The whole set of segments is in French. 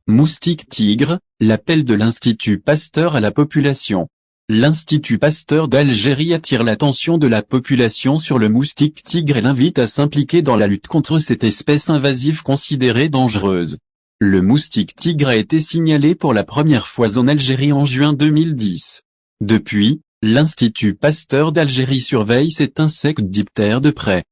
Moustique tigre, l'appel de l'Institut Pasteur à la population. L'Institut Pasteur d'Algérie attire l'attention de la population sur le moustique tigre et l'invite à s'impliquer dans la lutte contre cette espèce invasive considérée dangereuse. Le moustique tigre a été signalé pour la première fois en Algérie en juin 2010. Depuis, l'Institut Pasteur d'Algérie surveille cet insecte diptère de près.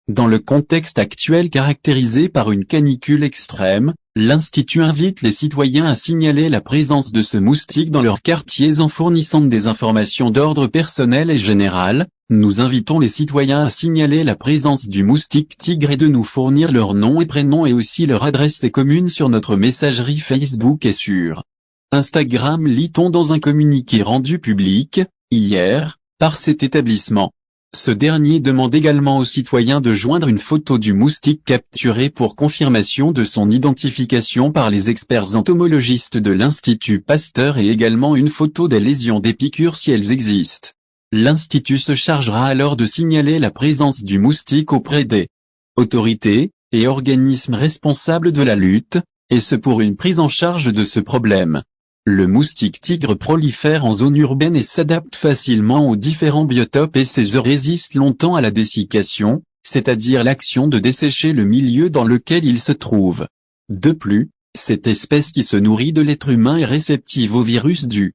Dans le contexte actuel caractérisé par une canicule extrême, l'Institut invite les citoyens à signaler la présence de ce moustique dans leurs quartiers en fournissant des informations d'ordre personnel et général. Nous invitons les citoyens à signaler la présence du moustique tigre et de nous fournir leur nom et prénom et aussi leur adresse commune sur notre messagerie Facebook et sur Instagram, lit-on dans un communiqué rendu public, hier, par cet établissement. Ce dernier demande également aux citoyens de joindre une photo du moustique capturé pour confirmation de son identification par les experts entomologistes de l'Institut Pasteur et également une photo des lésions des piqûres si elles existent. L'Institut se chargera alors de signaler la présence du moustique auprès des autorités et organismes responsables de la lutte, et ce pour une prise en charge de ce problème. Le moustique tigre prolifère en zone urbaine et s'adapte facilement aux différents biotopes et ses œufs résistent longtemps à la dessiccation, c'est-à-dire l'action de dessécher le milieu dans lequel il se trouve. De plus, cette espèce qui se nourrit de l'être humain est réceptive au virus du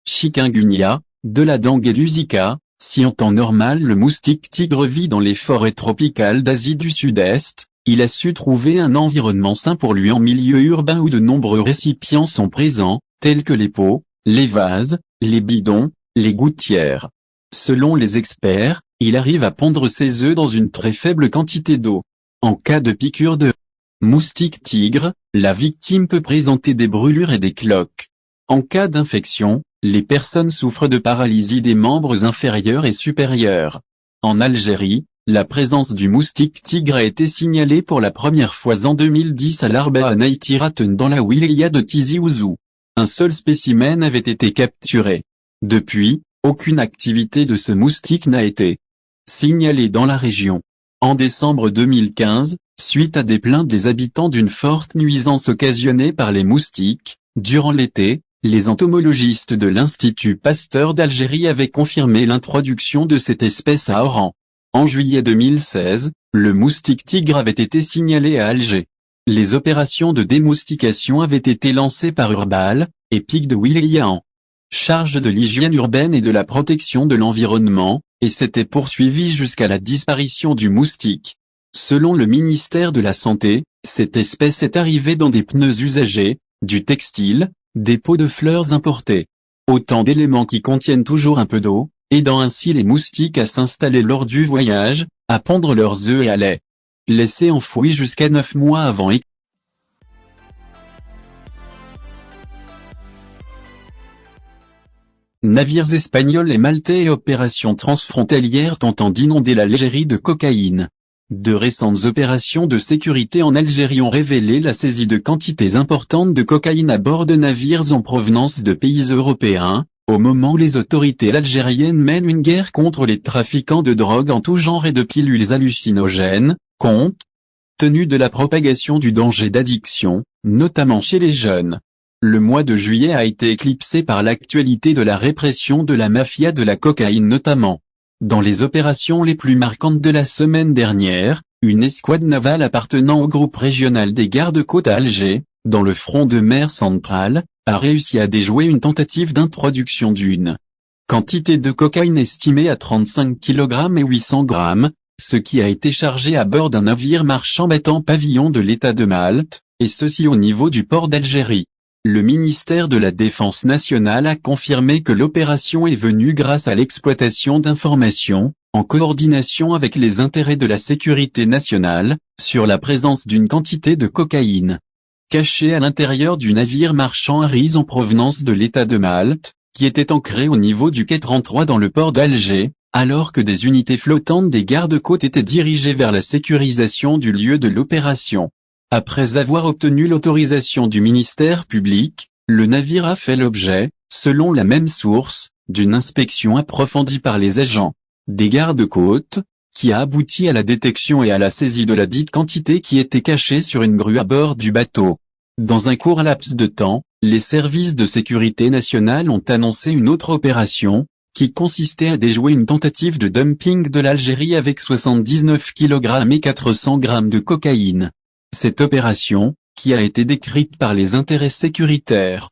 chikungunya, de la dengue et du Zika. Si en temps normal le moustique tigre vit dans les forêts tropicales d'Asie du Sud-Est, il a su trouver un environnement sain pour lui en milieu urbain où de nombreux récipients sont présents, tels que les pots, les vases, les bidons, les gouttières. Selon les experts, il arrive à pondre ses œufs dans une très faible quantité d'eau. En cas de piqûre de moustique tigre, la victime peut présenter des brûlures et des cloques. En cas d'infection, les personnes souffrent de paralysie des membres inférieurs et supérieurs. En Algérie, la présence du moustique tigre a été signalée pour la première fois en 2010 à l'Arba Naïtiraten dans la wilaya de Tizi Ouzou. Un seul spécimen avait été capturé. Depuis, aucune activité de ce moustique n'a été signalée dans la région. En décembre 2015, suite à des plaintes des habitants d'une forte nuisance occasionnée par les moustiques, durant l'été, les entomologistes de l'Institut Pasteur d'Algérie avaient confirmé l'introduction de cette espèce à Oran. En juillet 2016, le moustique tigre avait été signalé à Alger. Les opérations de démoustication avaient été lancées par Urbal, EPIC de wilaya en charge de l'hygiène urbaine et de la protection de l'environnement, et s'étaient poursuivies jusqu'à la disparition du moustique. Selon le ministère de la Santé, cette espèce est arrivée dans des pneus usagés, du textile, des pots de fleurs importés. Autant d'éléments qui contiennent toujours un peu d'eau, aidant ainsi les moustiques à s'installer lors du voyage, à pondre leurs œufs et à les laisser enfouis jusqu'à 9 mois avant. Navires espagnols et maltais et opérations transfrontalières tentant d'inonder l'Algérie de cocaïne. De récentes opérations de sécurité en Algérie ont révélé la saisie de quantités importantes de cocaïne à bord de navires en provenance de pays européens, au moment où les autorités algériennes mènent une guerre contre les trafiquants de drogue en tout genre et de pilules hallucinogènes, compte tenu de la propagation du danger d'addiction, notamment chez les jeunes. Le mois de juillet a été éclipsé par l'actualité de la répression de la mafia de la cocaïne notamment. Dans les opérations les plus marquantes de la semaine dernière, une escouade navale appartenant au groupe régional des gardes-côtes à Alger, dans le front de mer central, a réussi à déjouer une tentative d'introduction d'une quantité de cocaïne estimée à 35 kg et 800 g, ce qui a été chargé à bord d'un navire marchand battant pavillon de l'État de Malte, et ceci au niveau du port d'Algérie. Le ministère de la Défense nationale a confirmé que l'opération est venue grâce à l'exploitation d'informations, en coordination avec les intérêts de la sécurité nationale, sur la présence d'une quantité de cocaïne cachée à l'intérieur du navire marchand Aris en provenance de l'État de Malte, qui était ancré au niveau du quai 33 dans le port d'Alger, alors que des unités flottantes des gardes-côtes étaient dirigées vers la sécurisation du lieu de l'opération. Après avoir obtenu l'autorisation du ministère public, le navire a fait l'objet, selon la même source, d'une inspection approfondie par les agents des gardes-côtes, qui a abouti à la détection et à la saisie de la dite quantité qui était cachée sur une grue à bord du bateau. Dans un court laps de temps, les services de sécurité nationale ont annoncé une autre opération, qui consistait à déjouer une tentative de dumping de l'Algérie avec 79 kg et 400 g de cocaïne. Cette opération, qui a été décrite par les intérêts sécuritaires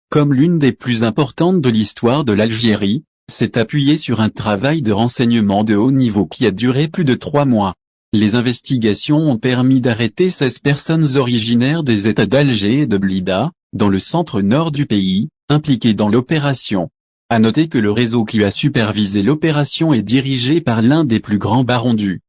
comme l'une des plus importantes de l'histoire de l'Algérie, s'est appuyée sur un travail de renseignement de haut niveau qui a duré plus de 3 mois. Les investigations ont permis d'arrêter 16 personnes originaires des États d'Alger et de Blida, dans le centre-nord du pays, impliquées dans l'opération. À noter que le réseau qui a supervisé l'opération est dirigé par l'un des plus grands barons du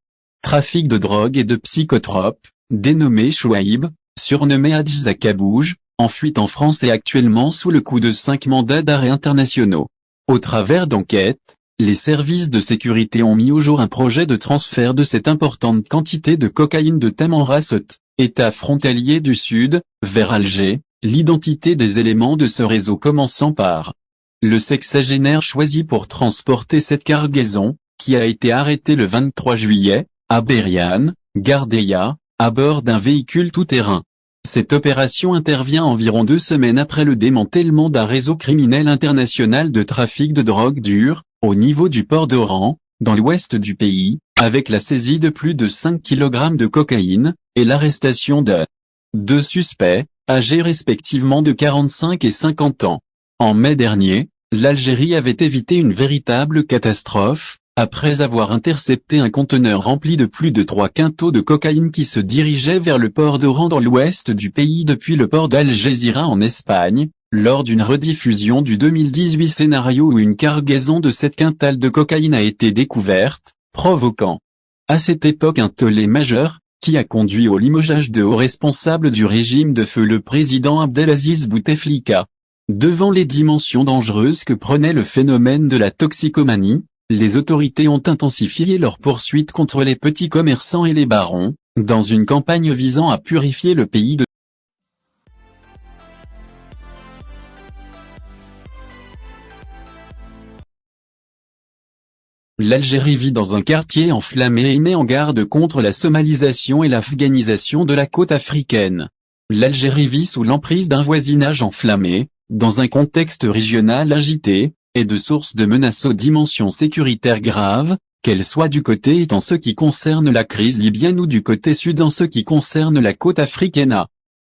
trafic de drogue et de psychotropes, dénommé Chouaïb, surnommé Hadj Zakabouj, en fuite en France et actuellement sous le coup de 5 mandats d'arrêt internationaux. Au travers d'enquêtes, les services de sécurité ont mis au jour un projet de transfert de cette importante quantité de cocaïne de Tamanrasset, État frontalier du Sud, vers Alger, l'identité des éléments de ce réseau commençant par le sexagénaire choisi pour transporter cette cargaison, qui a été arrêté le 23 juillet, à Bériane, Gardéa, à bord d'un véhicule tout-terrain. Cette opération intervient environ 2 semaines après le démantèlement d'un réseau criminel international de trafic de drogue dure, au niveau du port d'Oran, dans l'ouest du pays, avec la saisie de plus de 5 kg de cocaïne, et l'arrestation de 2 suspects, âgés respectivement de 45 et 50 ans. En mai dernier, l'Algérie avait évité une véritable catastrophe, après avoir intercepté un conteneur rempli de plus de 3 quintaux de cocaïne qui se dirigeait vers le port d'Oran dans l'ouest du pays depuis le port d'Algésiras en Espagne, lors d'une rediffusion du 2018 scénario où une cargaison de 7 quintals de cocaïne a été découverte, provoquant à cette époque un tollé majeur, qui a conduit au limogeage de hauts responsables du régime de feu le président Abdelaziz Bouteflika. Devant les dimensions dangereuses que prenait le phénomène de la toxicomanie, les autorités ont intensifié leurs poursuites contre les petits commerçants et les barons, dans une campagne visant à purifier le pays de L'Algérie vit dans un quartier enflammé et met en garde contre la somalisation et l'afghanisation de la côte africaine. L'Algérie vit sous l'emprise d'un voisinage enflammé, dans un contexte régional agité, et de sources de menaces aux dimensions sécuritaires graves, qu'elles soient du côté est en ce qui concerne la crise libyenne ou du côté sud en ce qui concerne la côte africaine.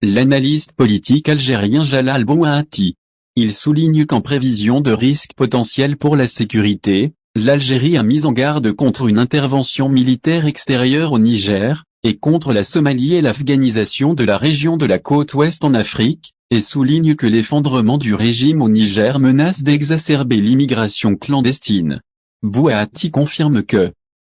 L'analyste politique algérien Jalal Bouati. Il souligne qu'en prévision de risques potentiels pour la sécurité, l'Algérie a mis en garde contre une intervention militaire extérieure au Niger, et contre la Somalie et l'afghanisation de la région de la côte ouest en Afrique, et souligne que l'effondrement du régime au Niger menace d'exacerber l'immigration clandestine. Bouati confirme que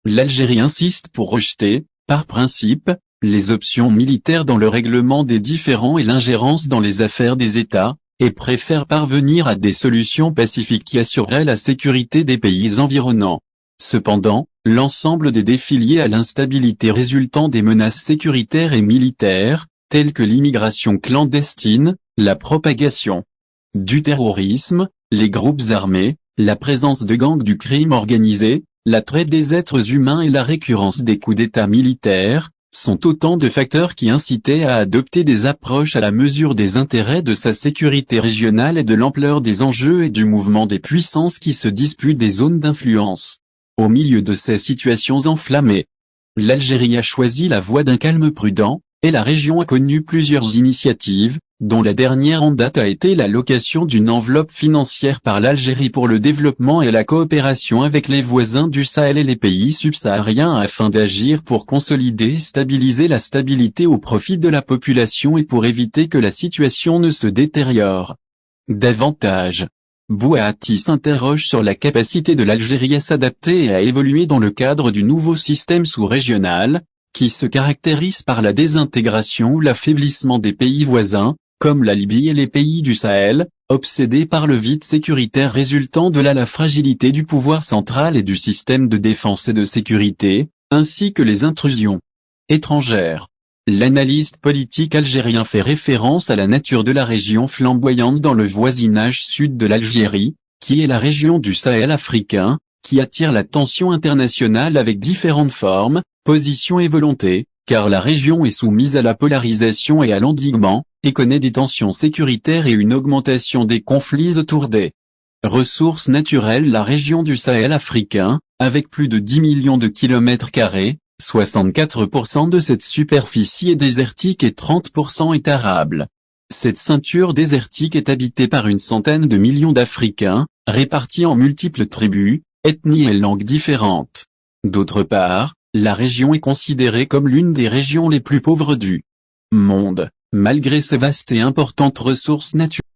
l'Algérie insiste pour rejeter, par principe, les options militaires dans le règlement des différends et l'ingérence dans les affaires des États, et préfère parvenir à des solutions pacifiques qui assureraient la sécurité des pays environnants. Cependant, l'ensemble des défis liés à l'instabilité résultant des menaces sécuritaires et militaires, telles que l'immigration clandestine, la propagation du terrorisme, les groupes armés, la présence de gangs du crime organisé, la traite des êtres humains et la récurrence des coups d'État militaires, sont autant de facteurs qui incitaient à adopter des approches à la mesure des intérêts de sa sécurité régionale et de l'ampleur des enjeux et du mouvement des puissances qui se disputent des zones d'influence. Au milieu de ces situations enflammées, l'Algérie a choisi la voie d'un calme prudent, et la région a connu plusieurs initiatives, dont la dernière en date a été l'allocation d'une enveloppe financière par l'Algérie pour le développement et la coopération avec les voisins du Sahel et les pays subsahariens afin d'agir pour consolider et stabiliser la stabilité au profit de la population et pour éviter que la situation ne se détériore davantage. Bouati s'interroge sur la capacité de l'Algérie à s'adapter et à évoluer dans le cadre du nouveau système sous-régional, qui se caractérise par la désintégration ou l'affaiblissement des pays voisins, comme la Libye et les pays du Sahel, obsédés par le vide sécuritaire résultant de la fragilité du pouvoir central et du système de défense et de sécurité, ainsi que les intrusions étrangères. L'analyste politique algérien fait référence à la nature de la région flamboyante dans le voisinage sud de l'Algérie, qui est la région du Sahel africain, qui attire l'attention internationale avec différentes formes, positions et volontés, car la région est soumise à la polarisation et à l'endiguement, et connaît des tensions sécuritaires et une augmentation des conflits autour des ressources naturelles. La région du Sahel africain, avec plus de 10 millions de kilomètres carrés, 64% de cette superficie est désertique et 30% est arable. Cette ceinture désertique est habitée par une centaine de millions d'Africains, répartis en multiples tribus, ethnies et langues différentes. D'autre part, la région est considérée comme l'une des régions les plus pauvres du monde, malgré ses vastes et importantes ressources naturelles.